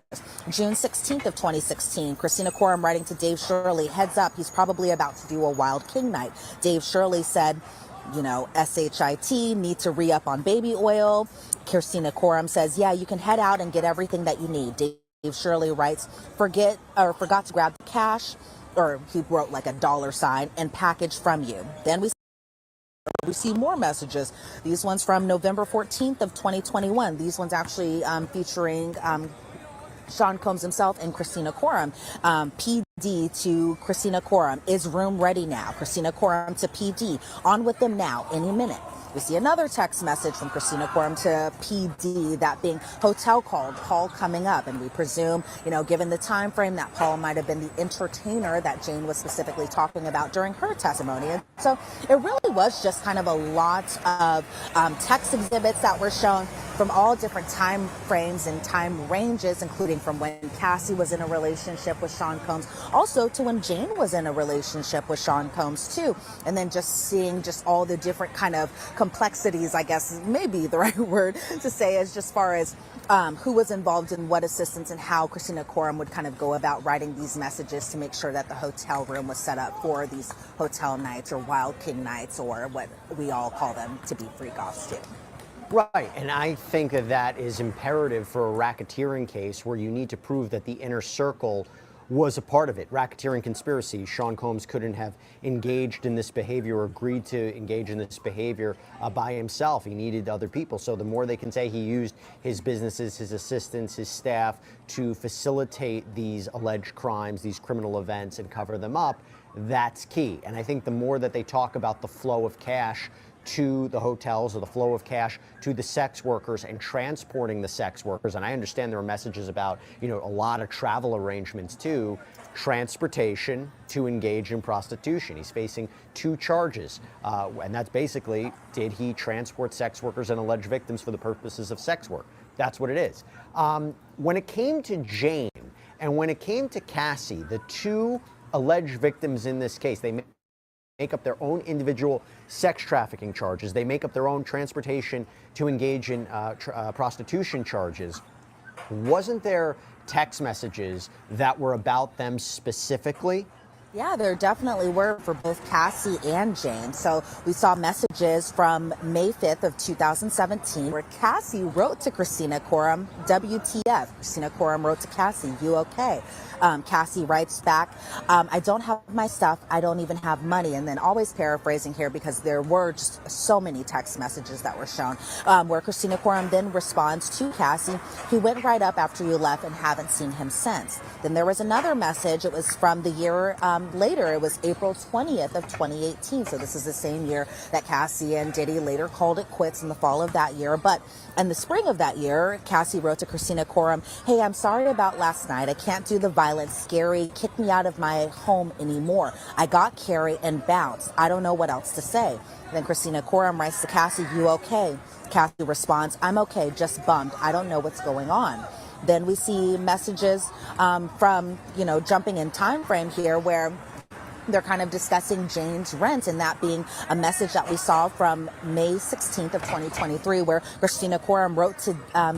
June 16th of 2016, Christina Quorum writing to Dave Shirley, heads up, he's probably about to do a Wild King night. Dave Shirley said, you know, SHIT, need to re-up on baby oil. Christina Quorum says, yeah, you can head out and get everything that you need. Dave Shirley writes, forgot to grab the cash, or he wrote like a $, and package from you. Then we see more messages. These ones from November 14th of 2021. These ones actually featuring Sean Combs himself and Christina Quorum. PD to Christina Quorum, is room ready now? Christina Quorum to PD, on with them now, any minute. We see another text message from Christina Quorum to PD, that being hotel called, Paul coming up. And we presume, you know, given the time frame, that Paul might have been the entertainer that Jane was specifically talking about during her testimony. And so it really was just kind of a lot of text exhibits that were shown from all different time frames and time ranges, including from when Cassie was in a relationship with Sean Combs, also to when Jane was in a relationship with Sean Combs too. And then just seeing just all the different kind of complexities, I guess may be the right word to say, as just far as who was involved in what assistance and how Christina Quorum would kind of go about writing these messages to make sure that the hotel room was set up for these hotel nights or Wild King nights, or what we all call them to be freak offs too. Right, and I think that that is imperative for a racketeering case where you need to prove that the inner circle was a part of it. Racketeering conspiracy. Sean Combs couldn't have engaged in this behavior or agreed to engage in this behavior by himself. He needed other people. So the more they can say he used his businesses, his assistants, his staff to facilitate these alleged crimes, these criminal events, and cover them up, that's key. And I think the more that they talk about the flow of cash to the hotels or the flow of cash to the sex workers and transporting the sex workers. And I understand there are messages about, a lot of travel arrangements too, transportation to engage in prostitution. He's facing 2 charges. And that's basically, did he transport sex workers and alleged victims for the purposes of sex work? That's what it is. When it came to Jane and when it came to Cassie, the 2 alleged victims in this case, they make up their own individual sex trafficking charges. They make up their own transportation to engage in prostitution charges. Wasn't there text messages that were about them specifically? Yeah, there definitely were for both Cassie and Jane. So we saw messages from May 5th of 2017 where Cassie wrote to Christina Coram, WTF. Christina Coram wrote to Cassie, you okay? Cassie writes back, I don't have my stuff. I don't even have money. And then always paraphrasing here because there were just so many text messages that were shown where Christina Coram then responds to Cassie, he went right up after you left and haven't seen him since. Then there was another message. It was from the year later. It was April 20th of 2018. So this is the same year that Cassie and Diddy later called it quits in the fall of that year. But in the spring of that year, Cassie wrote to Christina Coram, hey, I'm sorry about last night. I can't do the violence. Scary kicked me out of my home anymore. I got Carrie and bounced. I don't know what else to say. Then Christina Coram writes to Cassie, you okay? Cassie responds, I'm okay, just bummed. I don't know what's going on. Then we see messages from, jumping in time frame here where they're kind of discussing Jane's rent, and that being a message that we saw from May 16th of 2023, where Christina Coram wrote to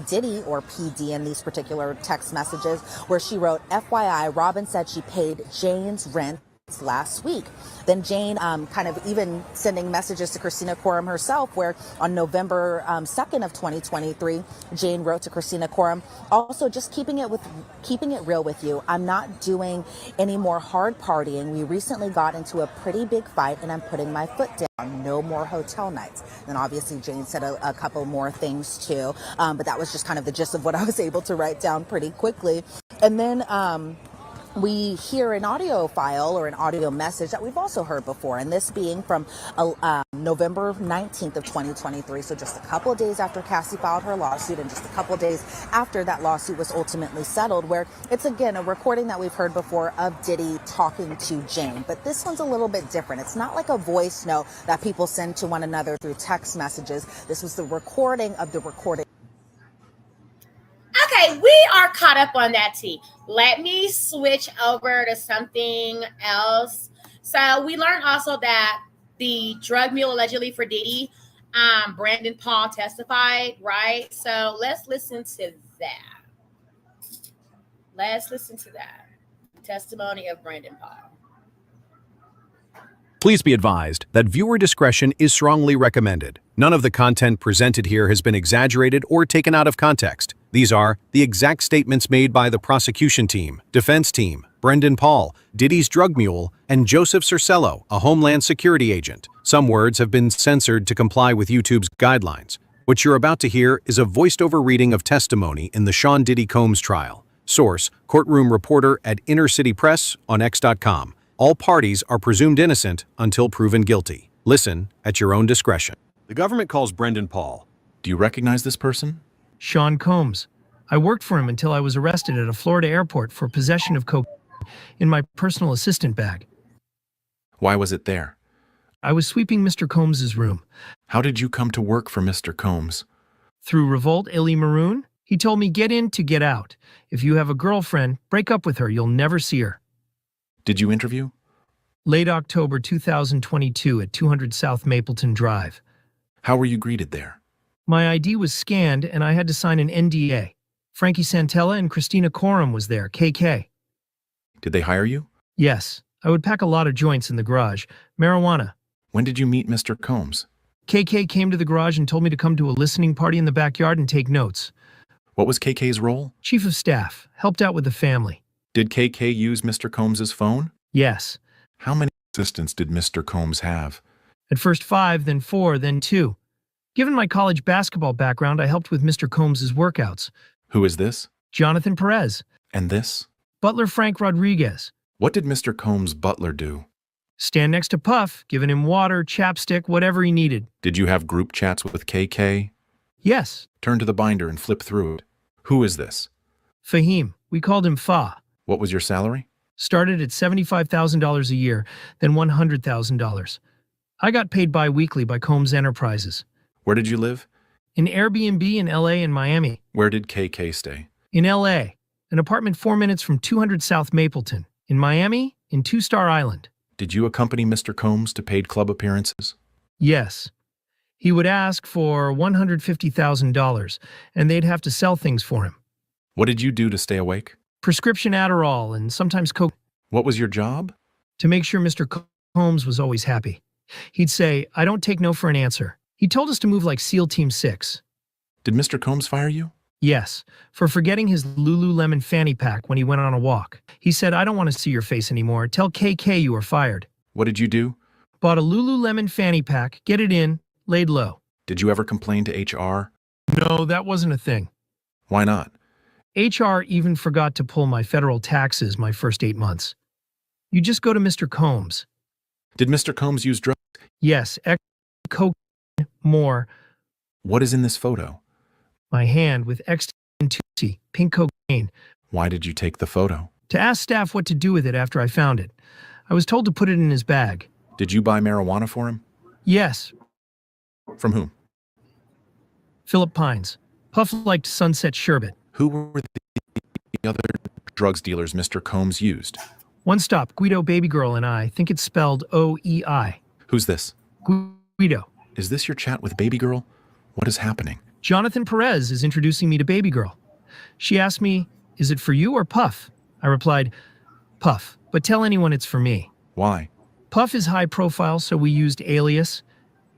Diddy, or PD in these particular text messages, where she wrote, FYI, Robin said she paid Jane's rent last week. Then Jane kind of even sending messages to Christina Coram herself, where on November 2nd of 2023, Jane wrote to Christina Coram, also just keeping it real with you. I'm not doing any more hard partying. We recently got into a pretty big fight and I'm putting my foot down. No more hotel nights. Then obviously Jane said a couple more things too, but that was just kind of the gist of what I was able to write down pretty quickly. And then we hear an audio file or an audio message that we've also heard before, and this being from November 19th of 2023, so just a couple of days after Cassie filed her lawsuit and just a couple of days after that lawsuit was ultimately settled, where it's again a recording that we've heard before of Diddy talking to Jane, but this one's a little bit different. It's not like a voice note that people send to one another through text messages. This was the recording of the recording. Okay, we are caught up on that tea. Let me switch over to something else. So we learned also that the drug mule allegedly for Diddy, Brandon Paul testified, right? So let's listen to that. Testimony of Brandon Paul. Please be advised that viewer discretion is strongly recommended. None of the content presented here has been exaggerated or taken out of context. These are the exact statements made by the prosecution team, defense team, Brendan Paul, Diddy's drug mule, and Joseph Cercello, a Homeland Security agent. Some words have been censored to comply with YouTube's guidelines. What you're about to hear is a voiced-over reading of testimony in the Sean Diddy Combs trial. Source, courtroom reporter at Inner City Press on X.com. All parties are presumed innocent until proven guilty. Listen at your own discretion. The government calls Brendan Paul. Do you recognize this person? Sean Combs. I worked for him until I was arrested at a Florida airport for possession of cocaine in my personal assistant bag. Why was it there? I was sweeping Mr. Combs's room. How did you come to work for Mr. Combs? Through Revolt Illy Maroon? He told me get in to get out. If you have a girlfriend, break up with her. You'll never see her. Did you interview? Late October 2022 at 200 South Mapleton Drive. How were you greeted there? My ID was scanned and I had to sign an NDA. Frankie Santella and Christina Coram was there, KK. Did they hire you? Yes. I would pack a lot of joints in the garage. Marijuana. When did you meet Mr. Combs? KK came to the garage and told me to come to a listening party in the backyard and take notes. What was KK's role? Chief of staff, helped out with the family. Did KK use Mr. Combs's phone? Yes. How many assistants did Mr. Combs have? At first 5, then 4, then 2. Given my college basketball background, I helped with Mr. Combs's workouts. Who is this? Jonathan Perez. And this? Butler Frank Rodriguez. What did Mr. Combs' butler do? Stand next to Puff, giving him water, chapstick, whatever he needed. Did you have group chats with KK? Yes. Turn to the binder and flip through it. Who is this? Fahim. We called him Fa. What was your salary? Started at $75,000 a year, then $100,000. I got paid bi-weekly by Combs Enterprises. Where did you live? In Airbnb in LA and Miami. Where did KK stay? In LA, an apartment 4 minutes from 200 South Mapleton. In Miami, in Two-Star Island. Did you accompany Mr. Combs to paid club appearances? Yes. He would ask for $150,000, and they'd have to sell things for him. What did you do to stay awake? Prescription Adderall and sometimes coke. What was your job? To make sure Mr. Combs was always happy. He'd say, "I don't take no for an answer." He told us to move like SEAL Team 6. Did Mr. Combs fire you? Yes, for forgetting his Lululemon fanny pack when he went on a walk. He said, "I don't want to see your face anymore. Tell KK you are fired." What did you do? Bought a Lululemon fanny pack, get it in, laid low. Did you ever complain to HR? No, that wasn't a thing. Why not? HR even forgot to pull my federal taxes my first 8 months. You just go to Mr. Combs. Did Mr. Combs use drugs? Yes, coke, more. What is in this photo? My hand with ecstasy and Tootsie, pink cocaine. Why did you take the photo? To ask staff what to do with it after I found it. I was told to put it in his bag. Did you buy marijuana for him? Yes. From whom? Philip Pines. Puff liked Sunset Sherbet. Who were the other drugs dealers Mr. Combs used? One stop, Guido Baby Girl and I think it's spelled O-E-I. Who's this? Guido. Is this your chat with Baby Girl? What is happening? Jonathan Perez is introducing me to Baby Girl. She asked me, "Is it for you or Puff?" I replied, "Puff, but tell anyone it's for me." Why? Puff is high profile, so we used alias.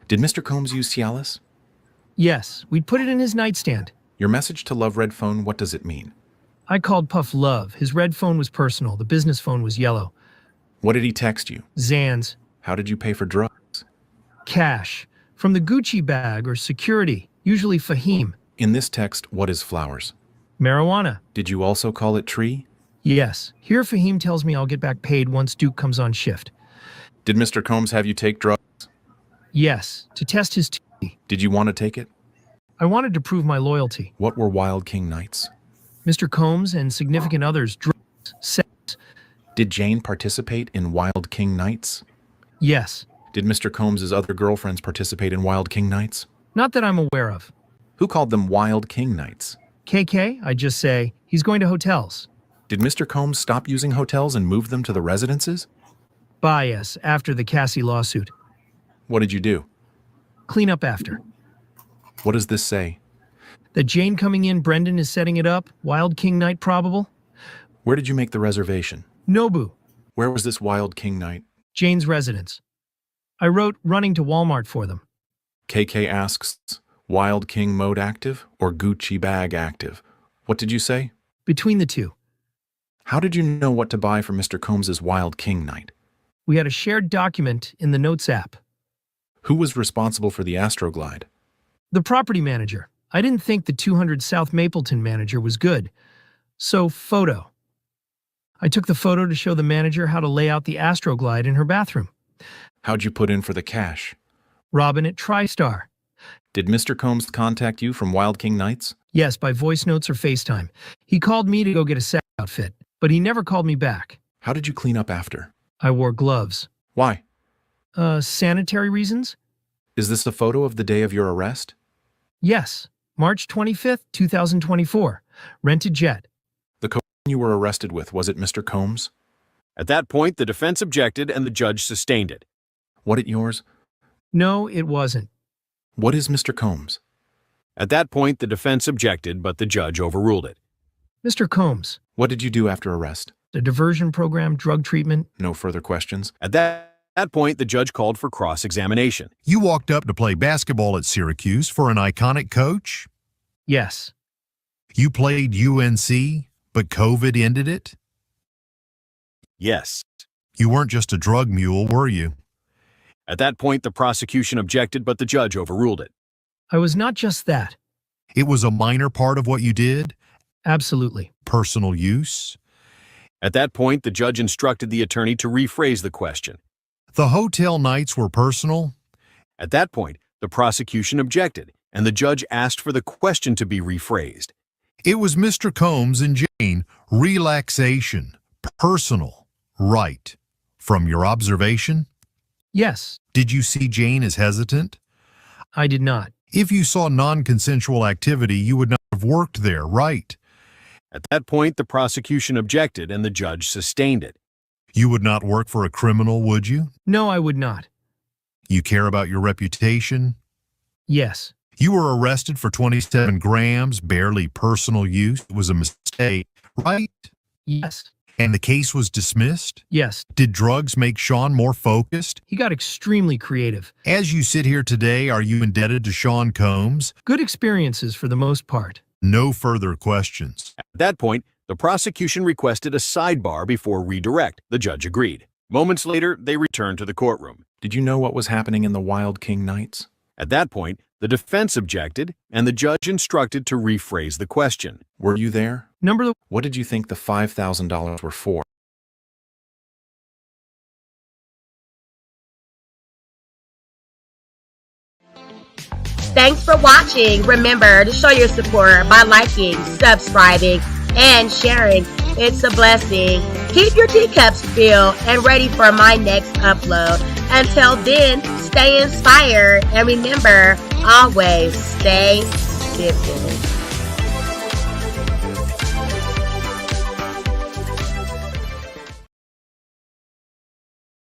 Did Mr. Combs use Cialis? Yes, we'd put it in his nightstand. Your message to Love Red Phone, what does it mean? I called Puff Love. His red phone was personal. The business phone was yellow. What did he text you? Zans. How did you pay for drugs? Cash. From the Gucci bag or security, usually Fahim. In this text, what is flowers? Marijuana. Did you also call it tree? Yes. Here Fahim tells me I'll get back paid once Duke comes on shift. Did Mr. Combs have you take drugs? Yes, to test his tea. Did you want to take it? I wanted to prove my loyalty. What were Wild King nights? Mr. Combs and significant others, drugs, sex. Did Jane participate in Wild King nights? Yes. Did Mr. Combs' other girlfriends participate in Wild King nights? Not that I'm aware of. Who called them Wild King nights? KK, I just say, he's going to hotels. Did Mr. Combs stop using hotels and move them to the residences? Bias after the Cassie lawsuit. What did you do? Clean up after. What does this say? That Jane coming in, Brendan is setting it up, Wild King night probable. Where did you make the reservation? Nobu. Where was this Wild King night? Jane's residence. I wrote running to Walmart for them. KK asks, Wild King mode active or Gucci bag active? What did you say? Between the two. How did you know what to buy for Mr. Combs' Wild King night? We had a shared document in the Notes app. Who was responsible for the Astroglide? The property manager. I didn't think the 200 South Mapleton manager was good. So, photo. I took the photo to show the manager how to lay out the Astroglide in her bathroom. How'd you put in for the cash? Robin at TriStar. Did Mr. Combs contact you from Wild King Nights? Yes, by voice notes or FaceTime. He called me to go get a sex outfit, but he never called me back. How did you clean up after? I wore gloves. Why? Sanitary reasons? Is this a photo of the day of your arrest? Yes, March 25th, 2024. Rented jet. The cocaine you were arrested with, was it Mr. Combs? At that point, the defense objected and the judge sustained it. Was it yours? No, it wasn't. What is Mr. Combs? At that point, the defense objected, but the judge overruled it. Mr. Combs. What did you do after arrest? A diversion program, drug treatment. No further questions? At that that point, the judge called for cross-examination. You walked up to play basketball at Syracuse for an iconic coach? Yes. You played UNC, but COVID ended it? Yes. You weren't just a drug mule, were you? At that point, the prosecution objected, but the judge overruled it. I was not just that. It was a minor part of what you did? Absolutely. Personal use? At that point, the judge instructed the attorney to rephrase the question. The hotel nights were personal? At that point, the prosecution objected, and the judge asked for the question to be rephrased. It was Mr. Combs and Jane. Relaxation. Personal. Right. From your observation? Yes. Did you see Jane as hesitant? I did not. If you saw non-consensual activity, you would not have worked there, right? At that point, the prosecution objected, and the judge sustained it. You would not work for a criminal, would you? No, I would not. You care about your reputation? Yes. You were arrested for 27 grams, barely personal use. It was a mistake, right? Yes. And the case was dismissed? Yes. Did drugs make Sean more focused? He got extremely creative. As you sit here today, are you indebted to Sean Combs? Good experiences for the most part. No further questions. At that point, the prosecution requested a sidebar before redirect. The judge agreed. Moments later, they returned to the courtroom. Did you know what was happening in the Wild King nights? At that point, the defense objected, and the judge instructed to rephrase the question. Were you there? What did you think the $5,000 were for? Thanks for watching. Remember to show your support by liking, subscribing, and sharing. It's a blessing. Keep your teacups filled and ready for my next upload. Until then, stay inspired and remember, always stay dipping.